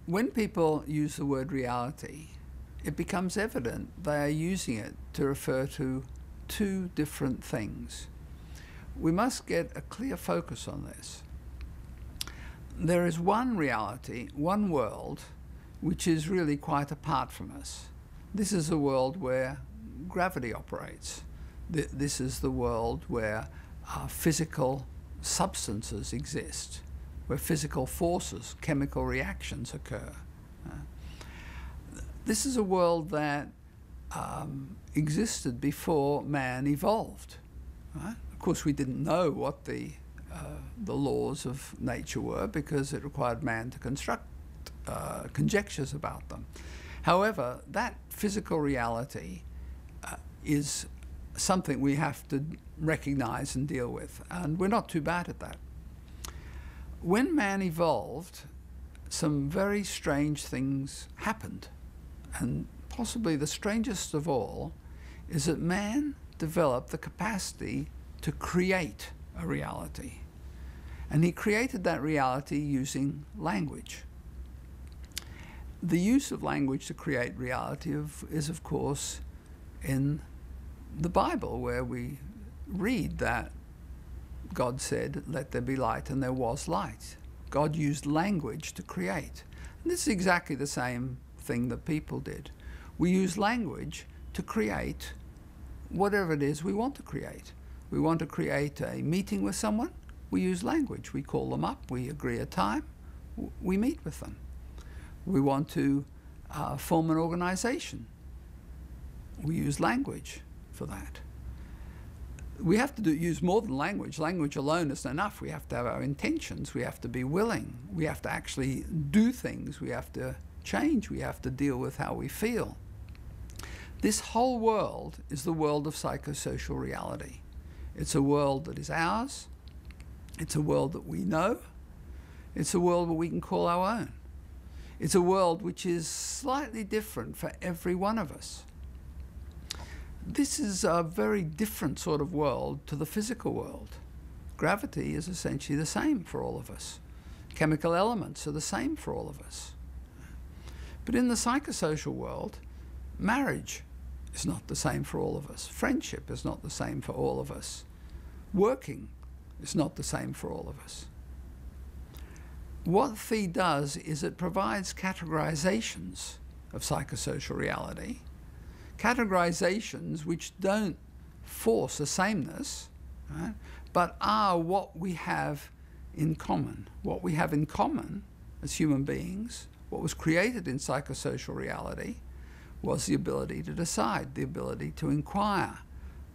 When people use the word reality, it becomes evident they are using it to refer to two different things. We must get a clear focus on this. There is one reality, one world, which is really quite apart from us. This is a world where gravity operates. This is the world where physical substances exist, where physical forces, chemical reactions occur. This is a world that existed before man evolved. Right? Of course, we didn't know what the laws of nature were because it required man to construct conjectures about them. However, that physical reality is something we have to recognize and deal with, and we're not too bad at that. When man evolved, some very strange things happened, and possibly the strangest of all is that man developed the capacity to create a reality. And he created that reality using language. The use of language to create reality is, of course, in the Bible, where we read that God said, "Let there be light," and there was light. God used language to create. And this is exactly the same thing that people did. We use language to create whatever it is we want to create. We want to create a meeting with someone, we use language. We call them up, we agree a time, we meet with them. We want to form an organization. We use language for that. We have to use more than language. Language alone isn't enough. We have to have our intentions. We have to be willing. We have to actually do things. We have to change. We have to deal with how we feel. This whole world is the world of psychosocial reality. It's a world that is ours. It's a world that we know. It's a world that we can call our own. It's a world which is slightly different for every one of us. This is a very different sort of world to the physical world. Gravity is essentially the same for all of us. Chemical elements are the same for all of us. But in the psychosocial world, marriage is not the same for all of us. Friendship is not the same for all of us. Working is not the same for all of us. What Phi does is it provides categorizations of psychosocial reality, categorizations which don't force a sameness, right, but are what we have in common. What we have in common as human beings, what was created in psychosocial reality, was the ability to decide, the ability to inquire,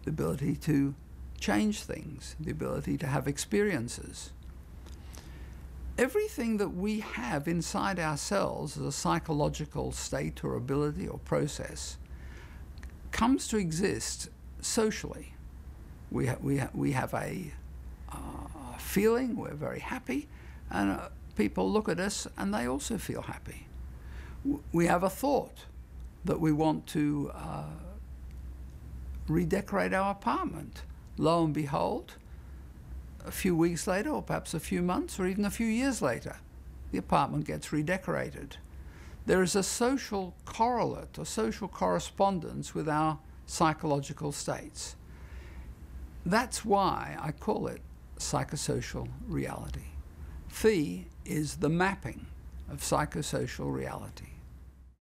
the ability to change things, the ability to have experiences. Everything that we have inside ourselves as a psychological state or ability or process comes to exist socially. We have a feeling, we're very happy, and people look at us and they also feel happy. We have a thought that we want to redecorate our apartment. Lo and behold, a few weeks later, or perhaps a few months, or even a few years later, the apartment gets redecorated. There is a social correlate, a social correspondence with our psychological states. That's why I call it psychosocial reality. Phi is the mapping of psychosocial reality.